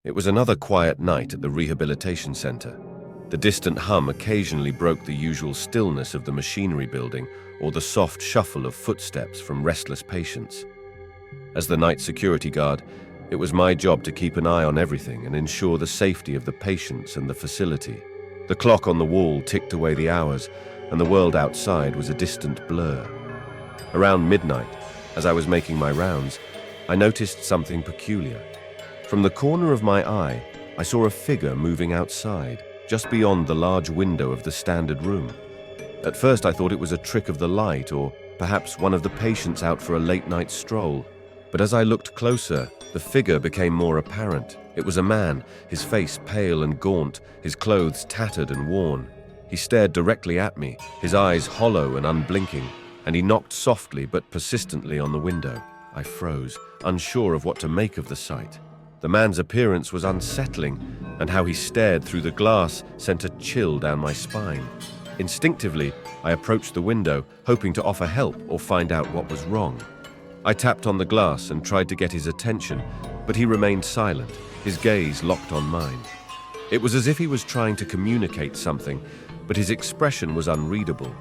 It was another quiet night at the rehabilitation center. The distant hum occasionally broke the usual stillness of the machinery building or the soft shuffle of footsteps from restless patients. As the night security guard, it was my job to keep an eye on everything and ensure the safety of the patients and the facility. The clock on the wall ticked away the hours, and the world outside was a distant blur. Around midnight, as I was making my rounds, I noticed something peculiar. From the corner of my eye, I saw a figure moving outside, just beyond the large window of the standard room. At first I thought it was a trick of the light or perhaps one of the patients out for a late-night stroll. But as I looked closer, the figure became more apparent. It was a man, his face pale and gaunt, his clothes tattered and worn. He stared directly at me, his eyes hollow and unblinking, and he knocked softly but persistently on the window. I froze, unsure of what to make of the sight. The man's appearance was unsettling, and how he stared through the glass sent a chill down my spine. Instinctively, I approached the window, hoping to offer help or find out what was wrong. I tapped on the glass and tried to get his attention, but he remained silent, his gaze locked on mine. It was as if he was trying to communicate something, but his expression was unreadable.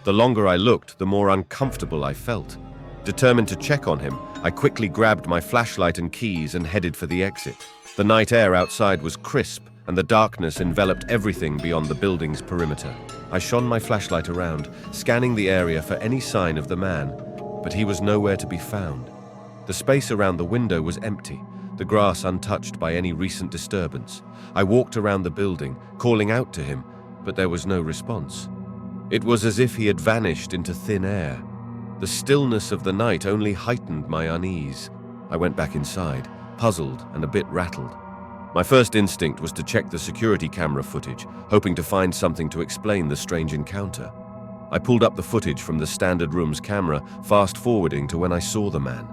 The longer I looked, the more uncomfortable I felt. Determined to check on him, I quickly grabbed my flashlight and keys and headed for the exit. The night air outside was crisp, and the darkness enveloped everything beyond the building's perimeter. I shone my flashlight around, scanning the area for any sign of the man, but he was nowhere to be found. The space around the window was empty, the grass untouched by any recent disturbance. I walked around the building, calling out to him, but there was no response. It was as if he had vanished into thin air. The stillness of the night only heightened my unease. I went back inside, puzzled and a bit rattled. My first instinct was to check the security camera footage, hoping to find something to explain the strange encounter. I pulled up the footage from the standard room's camera, fast-forwarding to when I saw the man.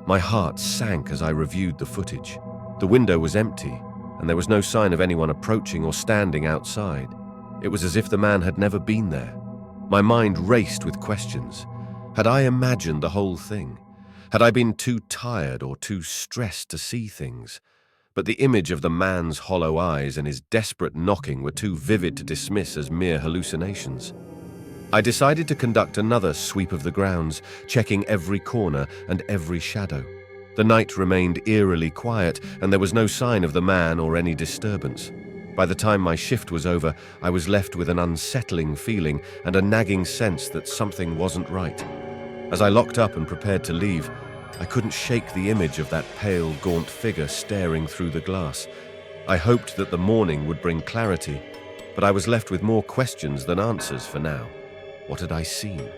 My heart sank as I reviewed the footage. The window was empty, and there was no sign of anyone approaching or standing outside. It was as if the man had never been there. My mind raced with questions. Had I imagined the whole thing? Had I been too tired or too stressed to see things? But the image of the man's hollow eyes and his desperate knocking were too vivid to dismiss as mere hallucinations. I decided to conduct another sweep of the grounds, checking every corner and every shadow. The night remained eerily quiet, and there was no sign of the man or any disturbance. By the time my shift was over, I was left with an unsettling feeling and a nagging sense that something wasn't right. As I locked up and prepared to leave, I couldn't shake the image of that pale, gaunt figure staring through the glass. I hoped that the morning would bring clarity, but I was left with more questions than answers for now. What had I seen?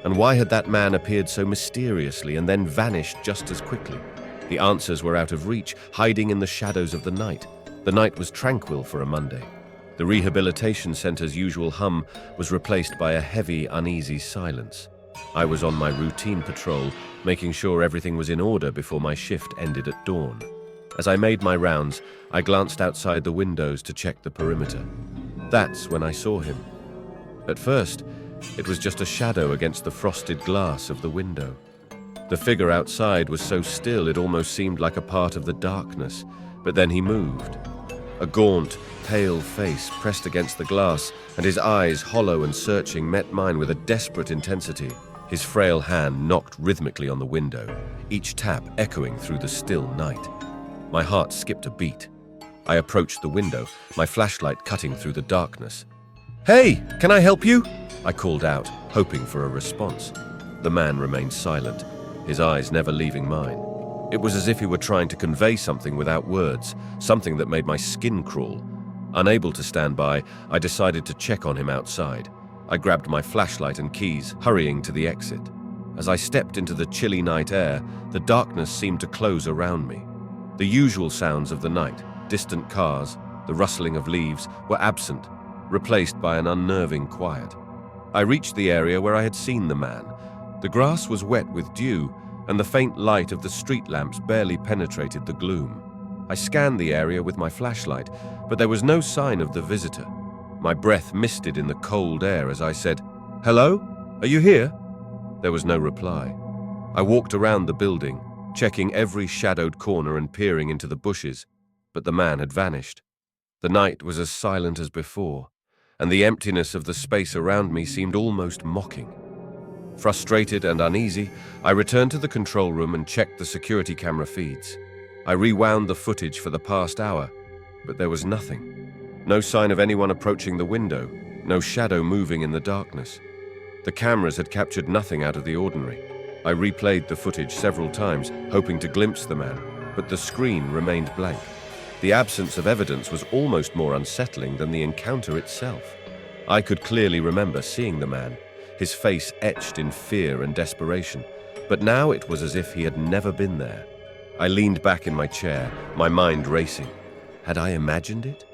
And why had that man appeared so mysteriously and then vanished just as quickly? The answers were out of reach, hiding in the shadows of the night. The night was tranquil for a Monday. The rehabilitation center's usual hum was replaced by a heavy, uneasy silence. I was on my routine patrol, making sure everything was in order before my shift ended at dawn. As I made my rounds, I glanced outside the windows to check the perimeter. That's when I saw him. At first, it was just a shadow against the frosted glass of the window. The figure outside was so still it almost seemed like a part of the darkness, but then he moved. A gaunt, pale face pressed against the glass, and his eyes, hollow and searching, met mine with a desperate intensity. His frail hand knocked rhythmically on the window, each tap echoing through the still night. My heart skipped a beat. I approached the window, my flashlight cutting through the darkness. "Hey, can I help you?" I called out, hoping for a response. The man remained silent, his eyes never leaving mine. It was as if he were trying to convey something without words, something that made my skin crawl. Unable to stand by, I decided to check on him outside. I grabbed my flashlight and keys, hurrying to the exit. As I stepped into the chilly night air, the darkness seemed to close around me. The usual sounds of the night, distant cars, the rustling of leaves, were absent, replaced by an unnerving quiet. I reached the area where I had seen the man. The grass was wet with dew, and the faint light of the street lamps barely penetrated the gloom. I scanned the area with my flashlight, but there was no sign of the visitor. My breath misted in the cold air as I said, "Hello? Are you here?" There was no reply. I walked around the building, checking every shadowed corner and peering into the bushes. but the man had vanished. The night was as silent as before, and the emptiness of the space around me seemed almost mocking. Frustrated and uneasy, I returned to the control room and checked the security camera feeds. I rewound the footage for the past hour, but there was nothing. No sign of anyone approaching the window, no shadow moving in the darkness. The cameras had captured nothing out of the ordinary. I replayed the footage several times, hoping to glimpse the man, but the screen remained blank. The absence of evidence was almost more unsettling than the encounter itself. I could clearly remember seeing the man, his face etched in fear and desperation, but now it was as if he had never been there. I leaned back in my chair, my mind racing. Had I imagined it?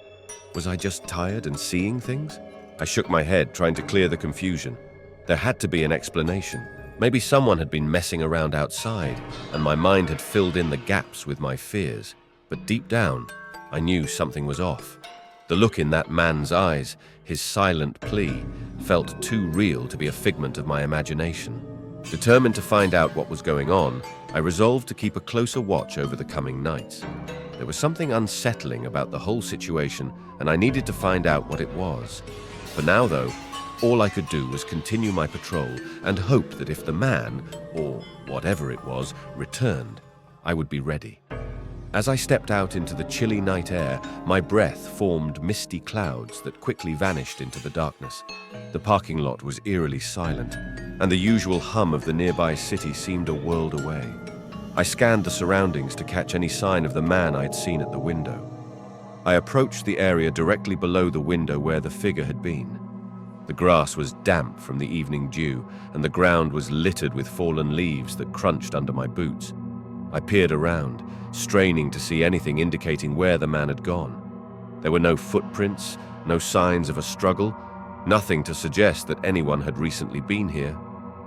Was I just tired and seeing things? I shook my head, trying to clear the confusion. There had to be an explanation. Maybe someone had been messing around outside, and my mind had filled in the gaps with my fears. But deep down, I knew something was off. The look in that man's eyes, his silent plea, felt too real to be a figment of my imagination. Determined to find out what was going on, I resolved to keep a closer watch over the coming nights. There was something unsettling about the whole situation, and I needed to find out what it was. For now, though, all I could do was continue my patrol and hope that if the man, or whatever it was, returned, I would be ready. As I stepped out into the chilly night air, my breath formed misty clouds that quickly vanished into the darkness. The parking lot was eerily silent, and the usual hum of the nearby city seemed a world away. I scanned the surroundings to catch any sign of the man I'd seen at the window. I approached the area directly below the window where the figure had been. The grass was damp from the evening dew, and the ground was littered with fallen leaves that crunched under my boots. I peered around, straining to see anything indicating where the man had gone. There were no footprints, no signs of a struggle, nothing to suggest that anyone had recently been here.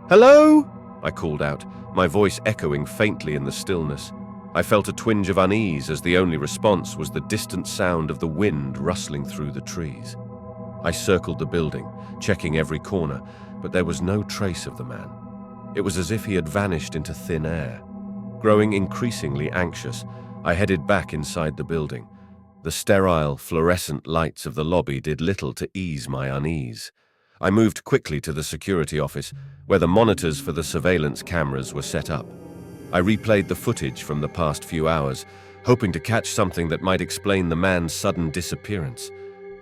"Hello?" I called out, my voice echoing faintly in the stillness. I felt a twinge of unease as the only response was the distant sound of the wind rustling through the trees. I circled the building, checking every corner, but there was no trace of the man. It was as if he had vanished into thin air. Growing increasingly anxious, I headed back inside the building. The sterile, fluorescent lights of the lobby did little to ease my unease. I moved quickly to the security office, where the monitors for the surveillance cameras were set up. I replayed the footage from the past few hours, hoping to catch something that might explain the man's sudden disappearance.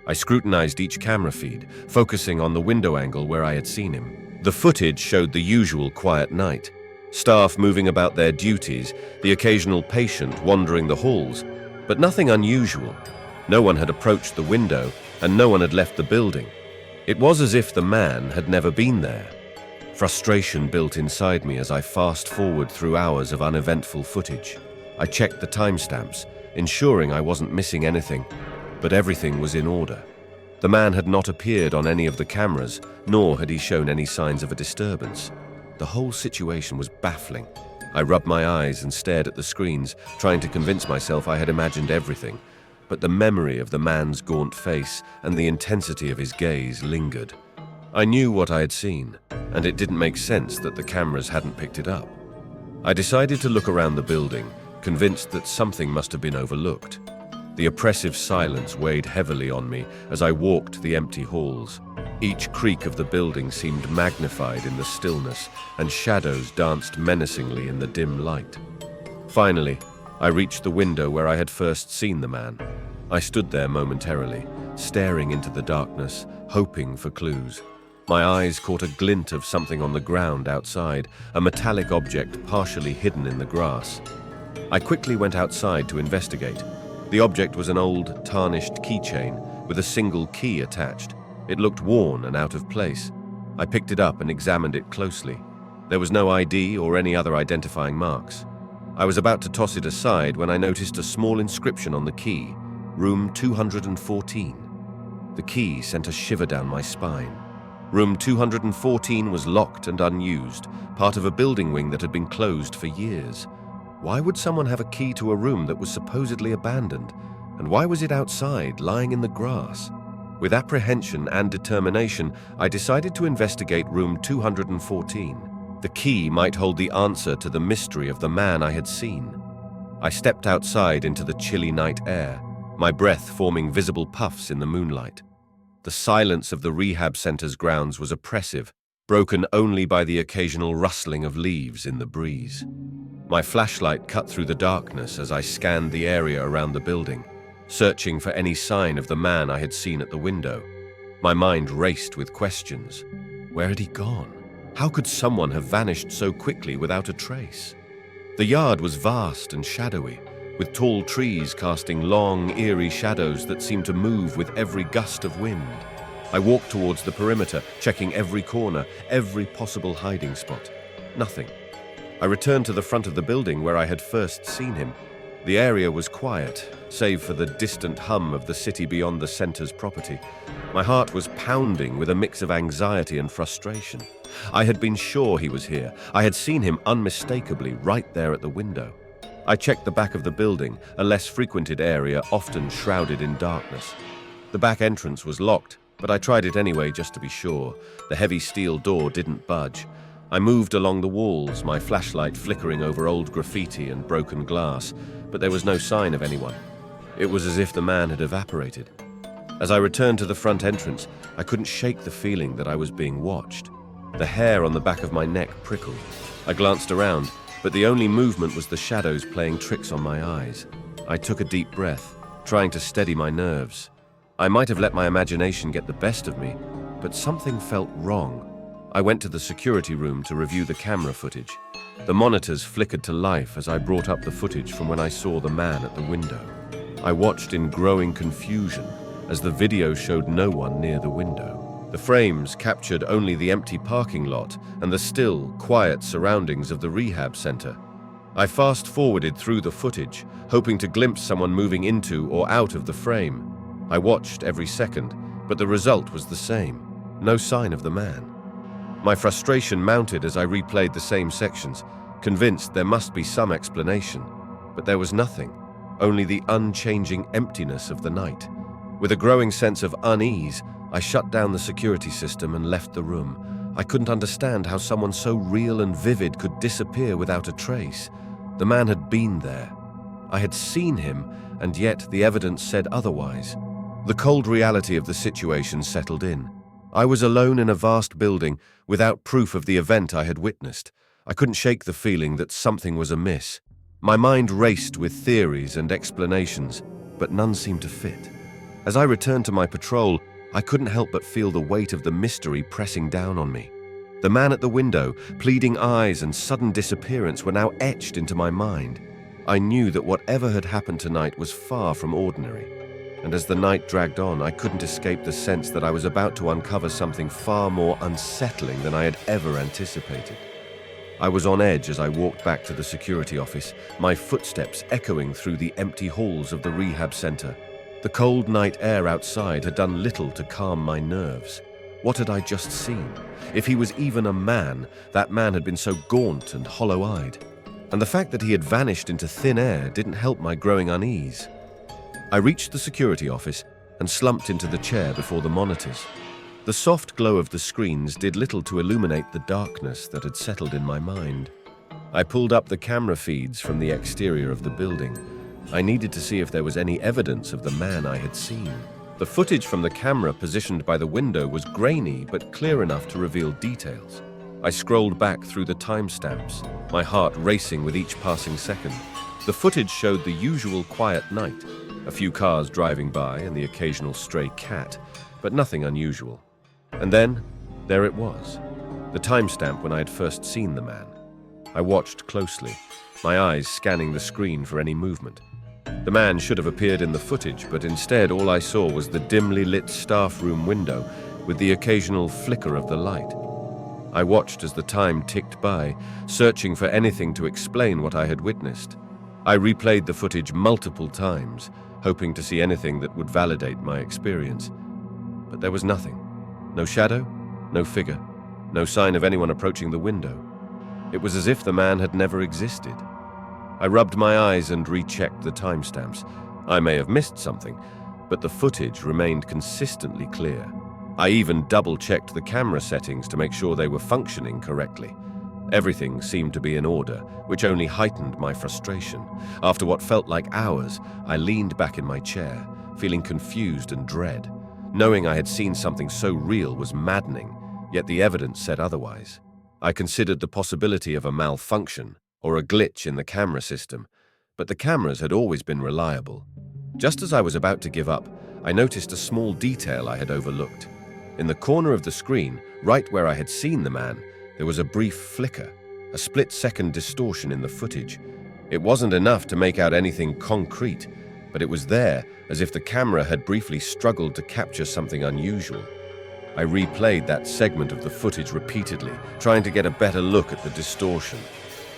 I scrutinized each camera feed, focusing on the window angle where I had seen him. The footage showed the usual quiet night. Staff moving about their duties, the occasional patient wandering the halls, but nothing unusual. No one had approached the window, and no one had left the building. It was as if the man had never been there. Frustration built inside me as I fast-forward through hours of uneventful footage. I checked the timestamps, ensuring I wasn't missing anything, but everything was in order. The man had not appeared on any of the cameras, nor had he shown any signs of a disturbance. The whole situation was baffling. I rubbed my eyes and stared at the screens, trying to convince myself I had imagined everything, but the memory of the man's gaunt face and the intensity of his gaze lingered. I knew what I had seen, and it didn't make sense that the cameras hadn't picked it up. I decided to look around the building, convinced that something must have been overlooked. The oppressive silence weighed heavily on me as I walked the empty halls. Each creak of the building seemed magnified in the stillness, and shadows danced menacingly in the dim light. Finally, I reached the window where I had first seen the man. I stood there momentarily, staring into the darkness, hoping for clues. My eyes caught a glint of something on the ground outside, a metallic object partially hidden in the grass. I quickly went outside to investigate. The object was an old, tarnished keychain with a single key attached. It looked worn and out of place. I picked it up and examined it closely. There was no ID or any other identifying marks. I was about to toss it aside when I noticed a small inscription on the key, Room 214. The key sent a shiver down my spine. Room 214 was locked and unused, part of a building wing that had been closed for years. Why would someone have a key to a room that was supposedly abandoned? And why was it outside, lying in the grass? With apprehension and determination, I decided to investigate room 214. The key might hold the answer to the mystery of the man I had seen. I stepped outside into the chilly night air, my breath forming visible puffs in the moonlight. The silence of the rehab center's grounds was oppressive, broken only by the occasional rustling of leaves in the breeze. My flashlight cut through the darkness as I scanned the area around the building, searching for any sign of the man I had seen at the window. My mind raced with questions. Where had he gone? How could someone have vanished so quickly without a trace? The yard was vast and shadowy, with tall trees casting long, eerie shadows that seemed to move with every gust of wind. I walked towards the perimeter, checking every corner, every possible hiding spot. Nothing. I returned to the front of the building where I had first seen him. The area was quiet, save for the distant hum of the city beyond the center's property. My heart was pounding with a mix of anxiety and frustration. I had been sure he was here. I had seen him unmistakably right there at the window. I checked the back of the building, a less frequented area often shrouded in darkness. The back entrance was locked, but I tried it anyway just to be sure. The heavy steel door didn't budge. I moved along the walls, my flashlight flickering over old graffiti and broken glass, but there was no sign of anyone. It was as if the man had evaporated. As I returned to the front entrance, I couldn't shake the feeling that I was being watched. The hair on the back of my neck prickled. I glanced around, but the only movement was the shadows playing tricks on my eyes. I took a deep breath, trying to steady my nerves. I might have let my imagination get the best of me, but something felt wrong. I went to the security room to review the camera footage. The monitors flickered to life as I brought up the footage from when I saw the man at the window. I watched in growing confusion as the video showed no one near the window. The frames captured only the empty parking lot and the still, quiet surroundings of the rehab center. I fast-forwarded through the footage, hoping to glimpse someone moving into or out of the frame. I watched every second, but the result was the same. No sign of the man. My frustration mounted as I replayed the same sections, convinced there must be some explanation. But there was nothing, only the unchanging emptiness of the night. With a growing sense of unease, I shut down the security system and left the room. I couldn't understand how someone so real and vivid could disappear without a trace. The man had been there. I had seen him, and yet the evidence said otherwise. The cold reality of the situation settled in. I was alone in a vast building, without proof of the event I had witnessed. I couldn't shake the feeling that something was amiss. My mind raced with theories and explanations, but none seemed to fit. As I returned to my patrol, I couldn't help but feel the weight of the mystery pressing down on me. The man at the window, pleading eyes and sudden disappearance were now etched into my mind. I knew that whatever had happened tonight was far from ordinary. And as the night dragged on, I couldn't escape the sense that I was about to uncover something far more unsettling than I had ever anticipated. I was on edge as I walked back to the security office, my footsteps echoing through the empty halls of the rehab center. The cold night air outside had done little to calm my nerves. What had I just seen? If he was even a man, that man had been so gaunt and hollow-eyed. And the fact that he had vanished into thin air didn't help my growing unease. I reached the security office and slumped into the chair before the monitors. The soft glow of the screens did little to illuminate the darkness that had settled in my mind. I pulled up the camera feeds from the exterior of the building. I needed to see if there was any evidence of the man I had seen. The footage from the camera positioned by the window was grainy but clear enough to reveal details. I scrolled back through the timestamps, my heart racing with each passing second. The footage showed the usual quiet night, a few cars driving by and the occasional stray cat, but nothing unusual. And then, there it was, the timestamp when I had first seen the man. I watched closely, my eyes scanning the screen for any movement. The man should have appeared in the footage, but instead all I saw was the dimly lit staff room window with the occasional flicker of the light. I watched as the time ticked by, searching for anything to explain what I had witnessed. I replayed the footage multiple times, hoping to see anything that would validate my experience. But there was nothing. No shadow, no figure, no sign of anyone approaching the window. It was as if the man had never existed. I rubbed my eyes and rechecked the timestamps. I may have missed something, but the footage remained consistently clear. I even double-checked the camera settings to make sure they were functioning correctly. Everything seemed to be in order, which only heightened my frustration. After what felt like hours, I leaned back in my chair, feeling confused and dread. Knowing I had seen something so real was maddening, yet the evidence said otherwise. I considered the possibility of a malfunction or a glitch in the camera system, but the cameras had always been reliable. Just as I was about to give up, I noticed a small detail I had overlooked. In the corner of the screen, right where I had seen the man, there was a brief flicker, a split-second distortion in the footage. It wasn't enough to make out anything concrete, but it was there, as if the camera had briefly struggled to capture something unusual. I replayed that segment of the footage repeatedly, trying to get a better look at the distortion.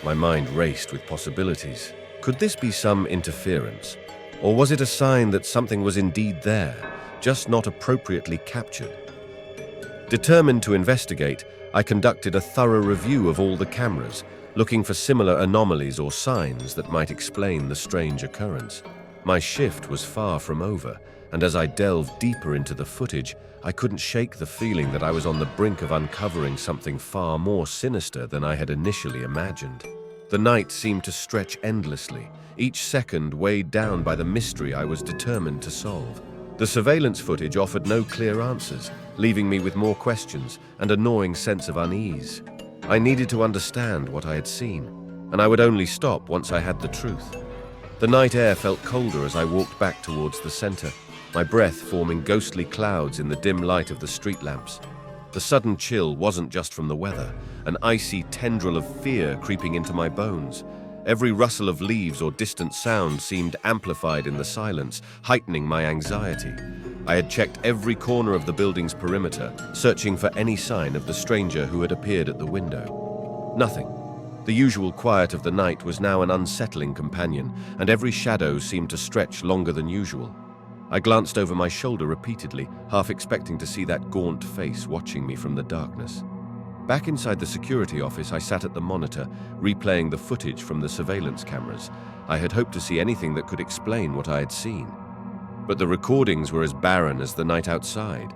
My mind raced with possibilities. Could this be some interference? Or was it a sign that something was indeed there, just not appropriately captured? Determined to investigate, I conducted a thorough review of all the cameras, looking for similar anomalies or signs that might explain the strange occurrence. My shift was far from over, and as I delved deeper into the footage, I couldn't shake the feeling that I was on the brink of uncovering something far more sinister than I had initially imagined. The night seemed to stretch endlessly, each second weighed down by the mystery I was determined to solve. The surveillance footage offered no clear answers, leaving me with more questions and a gnawing sense of unease. I needed to understand what I had seen, and I would only stop once I had the truth. The night air felt colder as I walked back towards the center, my breath forming ghostly clouds in the dim light of the street lamps. The sudden chill wasn't just from the weather, an icy tendril of fear creeping into my bones. Every rustle of leaves or distant sound seemed amplified in the silence, heightening my anxiety. I had checked every corner of the building's perimeter, searching for any sign of the stranger who had appeared at the window. Nothing. The usual quiet of the night was now an unsettling companion, and every shadow seemed to stretch longer than usual. I glanced over my shoulder repeatedly, half expecting to see that gaunt face watching me from the darkness. Back inside the security office, I sat at the monitor, replaying the footage from the surveillance cameras. I had hoped to see anything that could explain what I had seen. But the recordings were as barren as the night outside.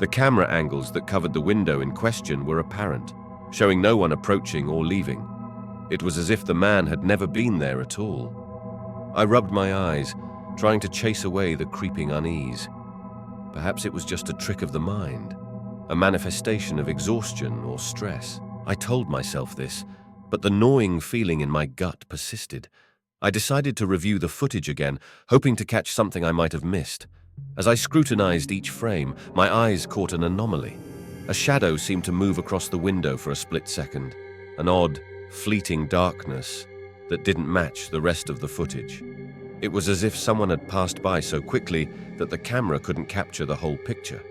The camera angles that covered the window in question were apparent, showing no one approaching or leaving. It was as if the man had never been there at all. I rubbed my eyes, trying to chase away the creeping unease. Perhaps it was just a trick of the mind, a manifestation of exhaustion or stress. I told myself this, but the gnawing feeling in my gut persisted. I decided to review the footage again, hoping to catch something I might have missed. As I scrutinized each frame, my eyes caught an anomaly. A shadow seemed to move across the window for a split second, an odd, fleeting darkness that didn't match the rest of the footage. It was as if someone had passed by so quickly that the camera couldn't capture the whole picture.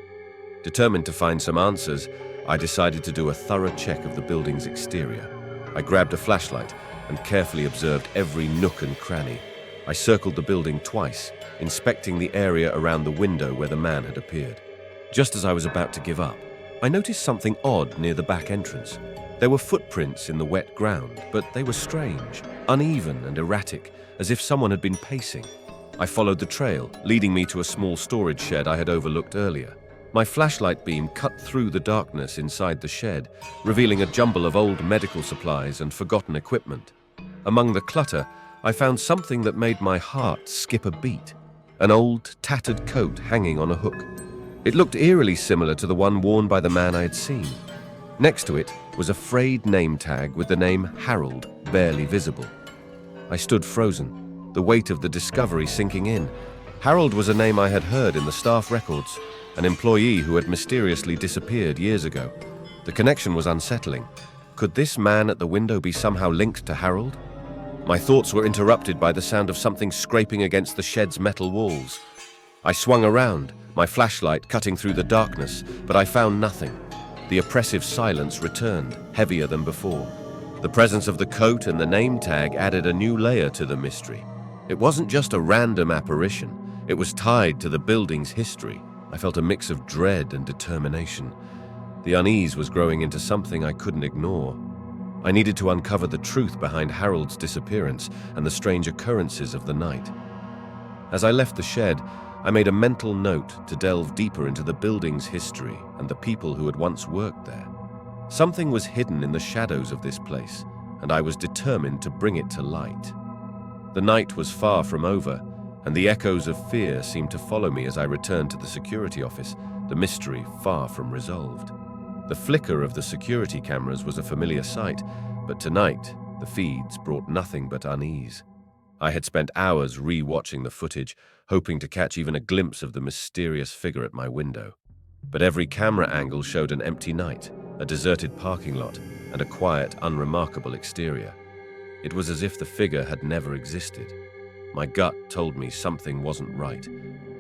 Determined to find some answers, I decided to do a thorough check of the building's exterior. I grabbed a flashlight and carefully observed every nook and cranny. I circled the building twice, inspecting the area around the window where the man had appeared. Just as I was about to give up, I noticed something odd near the back entrance. There were footprints in the wet ground, but they were strange, uneven and erratic, as if someone had been pacing. I followed the trail, leading me to a small storage shed I had overlooked earlier. My flashlight beam cut through the darkness inside the shed, revealing a jumble of old medical supplies and forgotten equipment. Among the clutter, I found something that made my heart skip a beat, an old, tattered coat hanging on a hook. It looked eerily similar to the one worn by the man I had seen. Next to it was a frayed name tag with the name Harold barely visible. I stood frozen, the weight of the discovery sinking in. Harold was a name I had heard in the staff records, an employee who had mysteriously disappeared years ago. The connection was unsettling. Could this man at the window be somehow linked to Harold? My thoughts were interrupted by the sound of something scraping against the shed's metal walls. I swung around, my flashlight cutting through the darkness, but I found nothing. The oppressive silence returned, heavier than before. The presence of the coat and the name tag added a new layer to the mystery. It wasn't just a random apparition. It was tied to the building's history. I felt a mix of dread and determination. The unease was growing into something I couldn't ignore. I needed to uncover the truth behind Harold's disappearance and the strange occurrences of the night. As I left the shed, I made a mental note to delve deeper into the building's history and the people who had once worked there. Something was hidden in the shadows of this place, and I was determined to bring it to light. The night was far from over, and the echoes of fear seemed to follow me as I returned to the security office, the mystery far from resolved. The flicker of the security cameras was a familiar sight, but tonight the feeds brought nothing but unease. I had spent hours re-watching the footage, hoping to catch even a glimpse of the mysterious figure at my window. But every camera angle showed an empty night, a deserted parking lot, and a quiet, unremarkable exterior. It was as if the figure had never existed. My gut told me something wasn't right.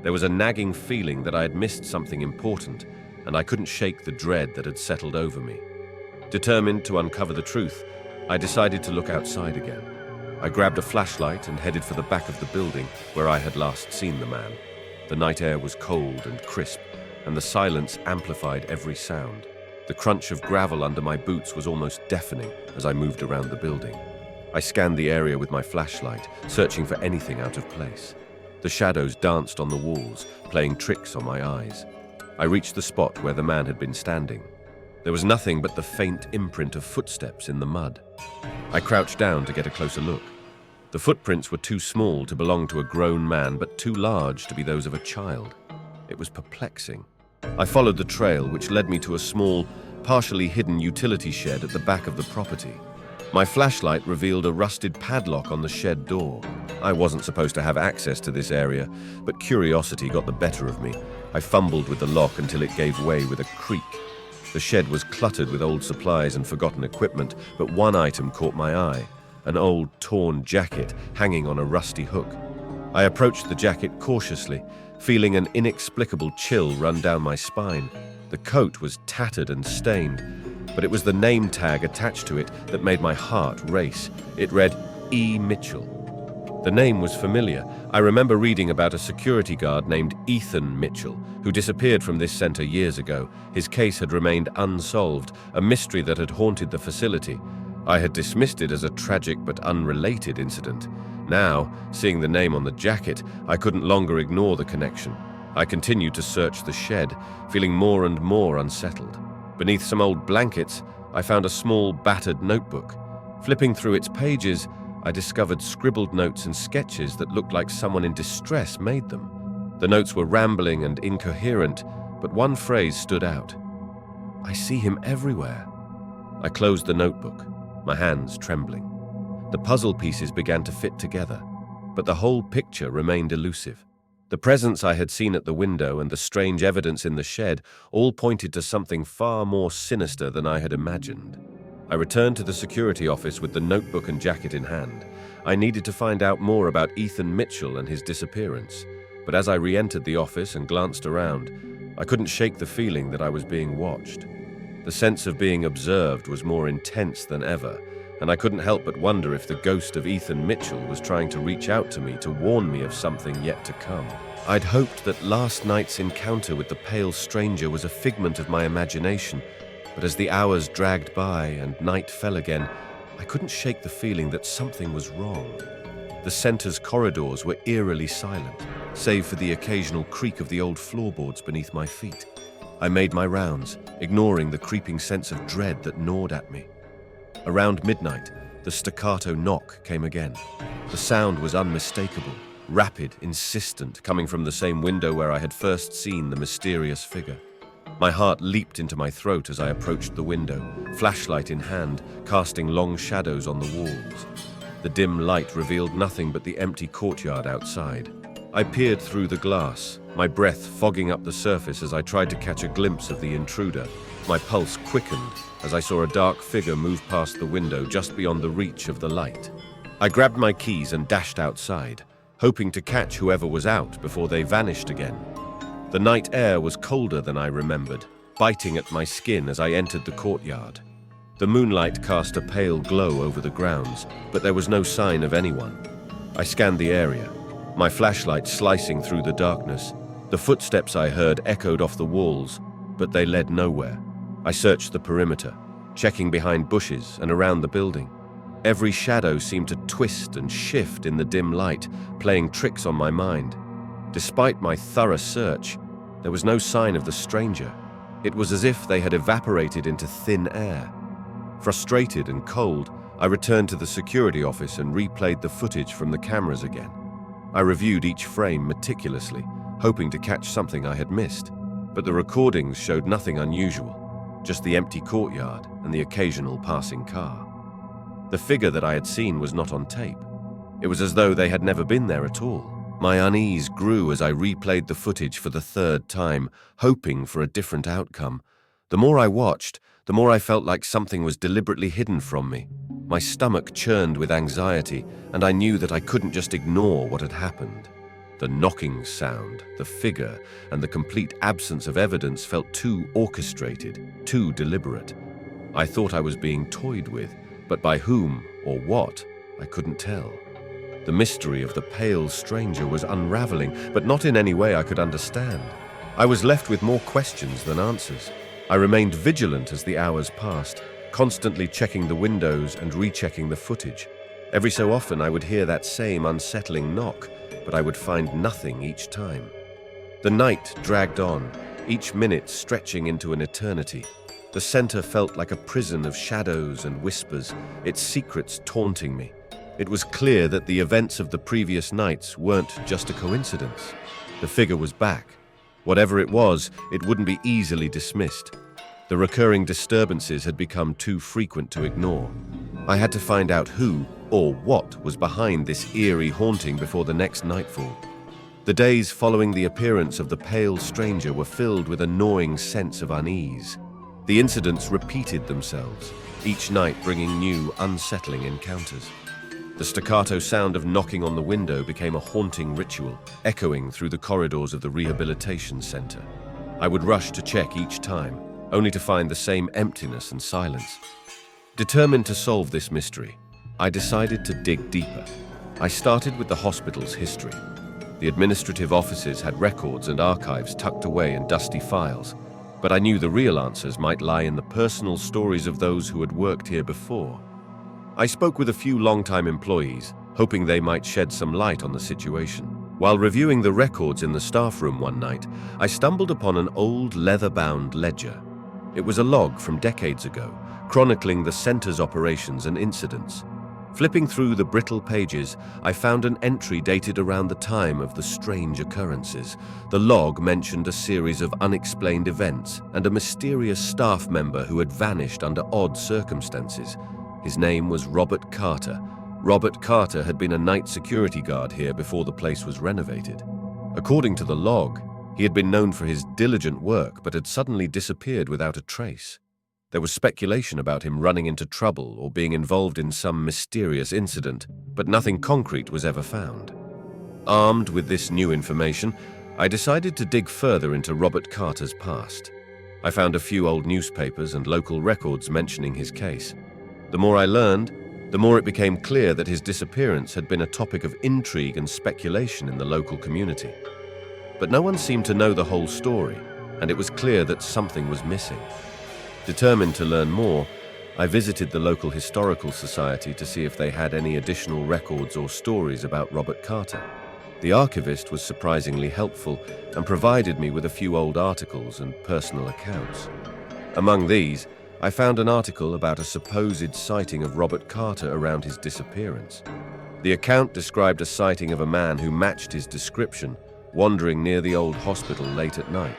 There was a nagging feeling that I had missed something important, and I couldn't shake the dread that had settled over me. Determined to uncover the truth, I decided to look outside again. I grabbed a flashlight and headed for the back of the building where I had last seen the man. The night air was cold and crisp, and the silence amplified every sound. The crunch of gravel under my boots was almost deafening as I moved around the building. I scanned the area with my flashlight, searching for anything out of place. The shadows danced on the walls, playing tricks on my eyes. I reached the spot where the man had been standing. There was nothing but the faint imprint of footsteps in the mud. I crouched down to get a closer look. The footprints were too small to belong to a grown man, but too large to be those of a child. It was perplexing. I followed the trail, which led me to a small, partially hidden utility shed at the back of the property. My flashlight revealed a rusted padlock on the shed door. I wasn't supposed to have access to this area, but curiosity got the better of me. I fumbled with the lock until it gave way with a creak. The shed was cluttered with old supplies and forgotten equipment, but one item caught my eye, an old, torn jacket hanging on a rusty hook. I approached the jacket cautiously, feeling an inexplicable chill run down my spine. The coat was tattered and stained, but it was the name tag attached to it that made my heart race. It read, E. Mitchell. The name was familiar. I remember reading about a security guard named Ethan Mitchell, who disappeared from this center years ago. His case had remained unsolved, a mystery that had haunted the facility. I had dismissed it as a tragic but unrelated incident. Now, seeing the name on the jacket, I couldn't longer ignore the connection. I continued to search the shed, feeling more and more unsettled. Beneath some old blankets, I found a small, battered notebook. Flipping through its pages, I discovered scribbled notes and sketches that looked like someone in distress made them. The notes were rambling and incoherent, but one phrase stood out. "I see him everywhere." I closed the notebook, my hands trembling. The puzzle pieces began to fit together, but the whole picture remained elusive. The presence I had seen at the window and the strange evidence in the shed all pointed to something far more sinister than I had imagined. I returned to the security office with the notebook and jacket in hand. I needed to find out more about Ethan Mitchell and his disappearance, but as I re-entered the office and glanced around, I couldn't shake the feeling that I was being watched. The sense of being observed was more intense than ever, and I couldn't help but wonder if the ghost of Ethan Mitchell was trying to reach out to me to warn me of something yet to come. I'd hoped that last night's encounter with the pale stranger was a figment of my imagination, but as the hours dragged by and night fell again, I couldn't shake the feeling that something was wrong. The center's corridors were eerily silent, save for the occasional creak of the old floorboards beneath my feet. I made my rounds, ignoring the creeping sense of dread that gnawed at me. Around midnight, the staccato knock came again. The sound was unmistakable, rapid, insistent, coming from the same window where I had first seen the mysterious figure. My heart leaped into my throat as I approached the window, flashlight in hand, casting long shadows on the walls. The dim light revealed nothing but the empty courtyard outside. I peered through the glass, my breath fogging up the surface as I tried to catch a glimpse of the intruder. My pulse quickened as I saw a dark figure move past the window just beyond the reach of the light. I grabbed my keys and dashed outside, hoping to catch whoever was out before they vanished again. The night air was colder than I remembered, biting at my skin as I entered the courtyard. The moonlight cast a pale glow over the grounds, but there was no sign of anyone. I scanned the area, my flashlight slicing through the darkness. The footsteps I heard echoed off the walls, but they led nowhere. I searched the perimeter, checking behind bushes and around the building. Every shadow seemed to twist and shift in the dim light, playing tricks on my mind. Despite my thorough search, there was no sign of the stranger. It was as if they had evaporated into thin air. Frustrated and cold, I returned to the security office and replayed the footage from the cameras again. I reviewed each frame meticulously, hoping to catch something I had missed, but the recordings showed nothing unusual, just the empty courtyard and the occasional passing car. The figure that I had seen was not on tape. It was as though they had never been there at all. My unease grew as I replayed the footage for the third time, hoping for a different outcome. The more I watched, the more I felt like something was deliberately hidden from me. My stomach churned with anxiety, and I knew that I couldn't just ignore what had happened. The knocking sound, the figure, and the complete absence of evidence felt too orchestrated, too deliberate. I thought I was being toyed with, but by whom or what, I couldn't tell. The mystery of the pale stranger was unraveling, but not in any way I could understand. I was left with more questions than answers. I remained vigilant as the hours passed, constantly checking the windows and rechecking the footage. Every so often I would hear that same unsettling knock, but I would find nothing each time. The night dragged on, each minute stretching into an eternity. The center felt like a prison of shadows and whispers, its secrets taunting me. It was clear that the events of the previous nights weren't just a coincidence. The figure was back. Whatever it was, it wouldn't be easily dismissed. The recurring disturbances had become too frequent to ignore. I had to find out who or what was behind this eerie haunting before the next nightfall. The days following the appearance of the pale stranger were filled with a gnawing sense of unease. The incidents repeated themselves, each night bringing new, unsettling encounters. The staccato sound of knocking on the window became a haunting ritual, echoing through the corridors of the rehabilitation center. I would rush to check each time, only to find the same emptiness and silence. Determined to solve this mystery, I decided to dig deeper. I started with the hospital's history. The administrative offices had records and archives tucked away in dusty files, but I knew the real answers might lie in the personal stories of those who had worked here before. I spoke with a few longtime employees, hoping they might shed some light on the situation. While reviewing the records in the staff room one night, I stumbled upon an old leather-bound ledger. It was a log from decades ago, chronicling the center's operations and incidents. Flipping through the brittle pages, I found an entry dated around the time of the strange occurrences. The log mentioned a series of unexplained events and a mysterious staff member who had vanished under odd circumstances. His name was Robert Carter. Robert Carter had been a night security guard here before the place was renovated. According to the log, he had been known for his diligent work but had suddenly disappeared without a trace. There was speculation about him running into trouble or being involved in some mysterious incident, but nothing concrete was ever found. Armed with this new information, I decided to dig further into Robert Carter's past. I found a few old newspapers and local records mentioning his case. The more I learned, the more it became clear that his disappearance had been a topic of intrigue and speculation in the local community. But no one seemed to know the whole story, and it was clear that something was missing. Determined to learn more, I visited the local historical society to see if they had any additional records or stories about Robert Carter. The archivist was surprisingly helpful and provided me with a few old articles and personal accounts. Among these, I found an article about a supposed sighting of Robert Carter around his disappearance. The account described a sighting of a man who matched his description, wandering near the old hospital late at night.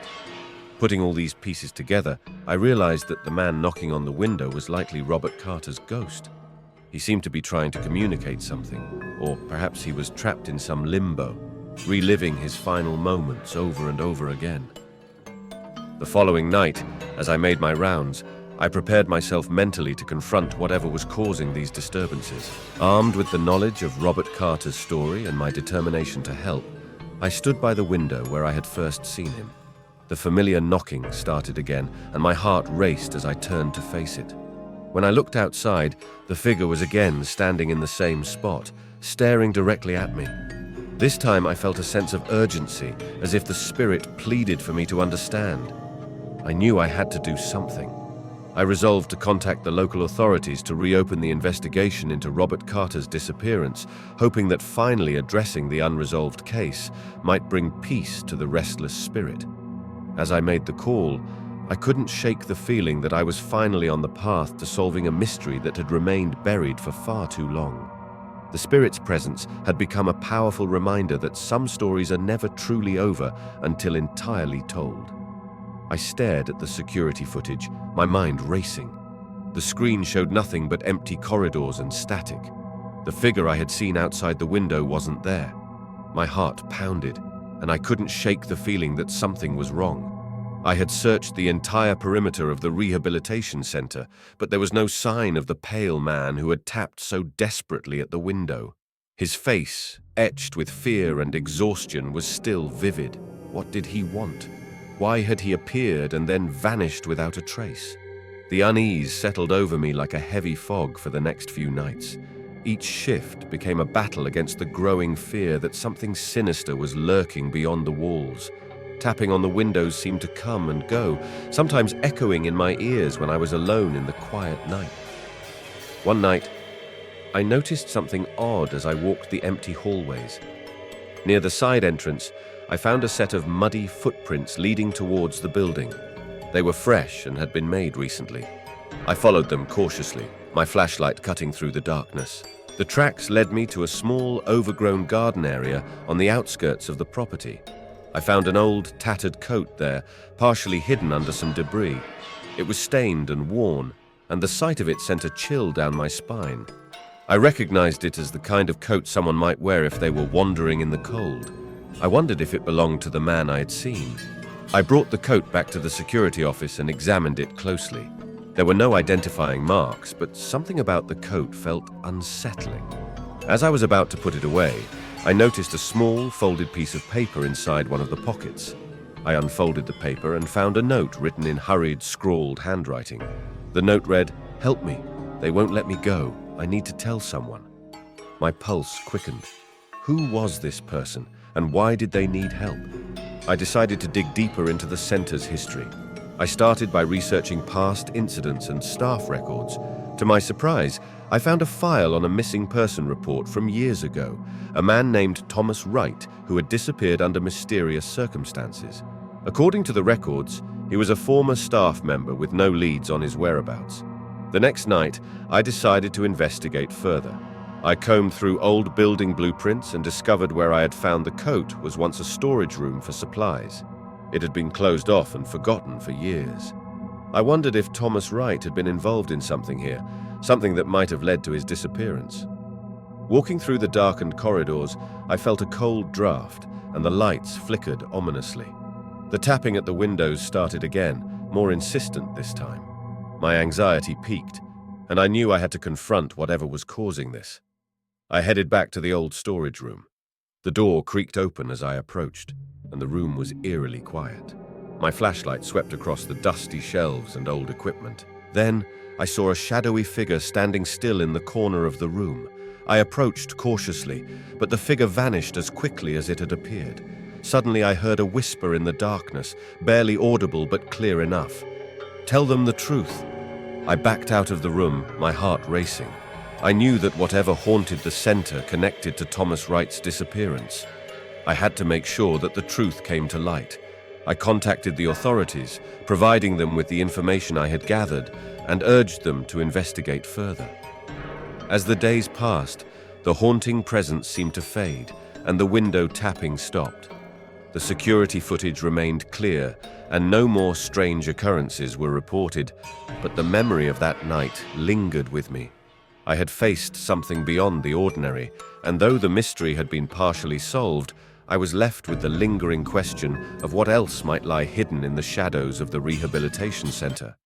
Putting all these pieces together, I realized that the man knocking on the window was likely Robert Carter's ghost. He seemed to be trying to communicate something, or perhaps he was trapped in some limbo, reliving his final moments over and over again. The following night, as I made my rounds, I prepared myself mentally to confront whatever was causing these disturbances. Armed with the knowledge of Robert Carter's story and my determination to help, I stood by the window where I had first seen him. The familiar knocking started again, and my heart raced as I turned to face it. When I looked outside, the figure was again standing in the same spot, staring directly at me. This time I felt a sense of urgency, as if the spirit pleaded for me to understand. I knew I had to do something. I resolved to contact the local authorities to reopen the investigation into Robert Carter's disappearance, hoping that finally addressing the unresolved case might bring peace to the restless spirit. As I made the call, I couldn't shake the feeling that I was finally on the path to solving a mystery that had remained buried for far too long. The spirit's presence had become a powerful reminder that some stories are never truly over until entirely told. I stared at the security footage, my mind racing. The screen showed nothing but empty corridors and static. The figure I had seen outside the window wasn't there. My heart pounded, and I couldn't shake the feeling that something was wrong. I had searched the entire perimeter of the rehabilitation center, but there was no sign of the pale man who had tapped so desperately at the window. His face, etched with fear and exhaustion, was still vivid. What did he want? Why had he appeared and then vanished without a trace? The unease settled over me like a heavy fog for the next few nights. Each shift became a battle against the growing fear that something sinister was lurking beyond the walls. Tapping on the windows seemed to come and go, sometimes echoing in my ears when I was alone in the quiet night. One night, I noticed something odd as I walked the empty hallways. Near the side entrance, I found a set of muddy footprints leading towards the building. They were fresh and had been made recently. I followed them cautiously, my flashlight cutting through the darkness. The tracks led me to a small, overgrown garden area on the outskirts of the property. I found an old, tattered coat there, partially hidden under some debris. It was stained and worn, and the sight of it sent a chill down my spine. I recognized it as the kind of coat someone might wear if they were wandering in the cold. I wondered if it belonged to the man I had seen. I brought the coat back to the security office and examined it closely. There were no identifying marks, but something about the coat felt unsettling. As I was about to put it away, I noticed a small, folded piece of paper inside one of the pockets. I unfolded the paper and found a note written in hurried, scrawled handwriting. The note read, "Help me. They won't let me go. I need to tell someone." My pulse quickened. Who was this person, and why did they need help? I decided to dig deeper into the center's history. I started by researching past incidents and staff records. To my surprise, I found a file on a missing person report from years ago, a man named Thomas Wright who had disappeared under mysterious circumstances. According to the records, he was a former staff member with no leads on his whereabouts. The next night, I decided to investigate further. I combed through old building blueprints and discovered where I had found the coat was once a storage room for supplies. It had been closed off and forgotten for years. I wondered if Thomas Wright had been involved in something here, something that might have led to his disappearance. Walking through the darkened corridors, I felt a cold draft, and the lights flickered ominously. The tapping at the windows started again, more insistent this time. My anxiety peaked, and I knew I had to confront whatever was causing this. I headed back to the old storage room. The door creaked open as I approached, and the room was eerily quiet. My flashlight swept across the dusty shelves and old equipment. Then, I saw a shadowy figure standing still in the corner of the room. I approached cautiously, but the figure vanished as quickly as it had appeared. Suddenly, I heard a whisper in the darkness, barely audible but clear enough. "Tell them the truth." I backed out of the room, my heart racing. I knew that whatever haunted the center connected to Thomas Wright's disappearance. I had to make sure that the truth came to light. I contacted the authorities, providing them with the information I had gathered, and urged them to investigate further. As the days passed, the haunting presence seemed to fade, and the window tapping stopped. The security footage remained clear, and no more strange occurrences were reported, but the memory of that night lingered with me. I had faced something beyond the ordinary, and though the mystery had been partially solved, I was left with the lingering question of what else might lie hidden in the shadows of the rehabilitation center.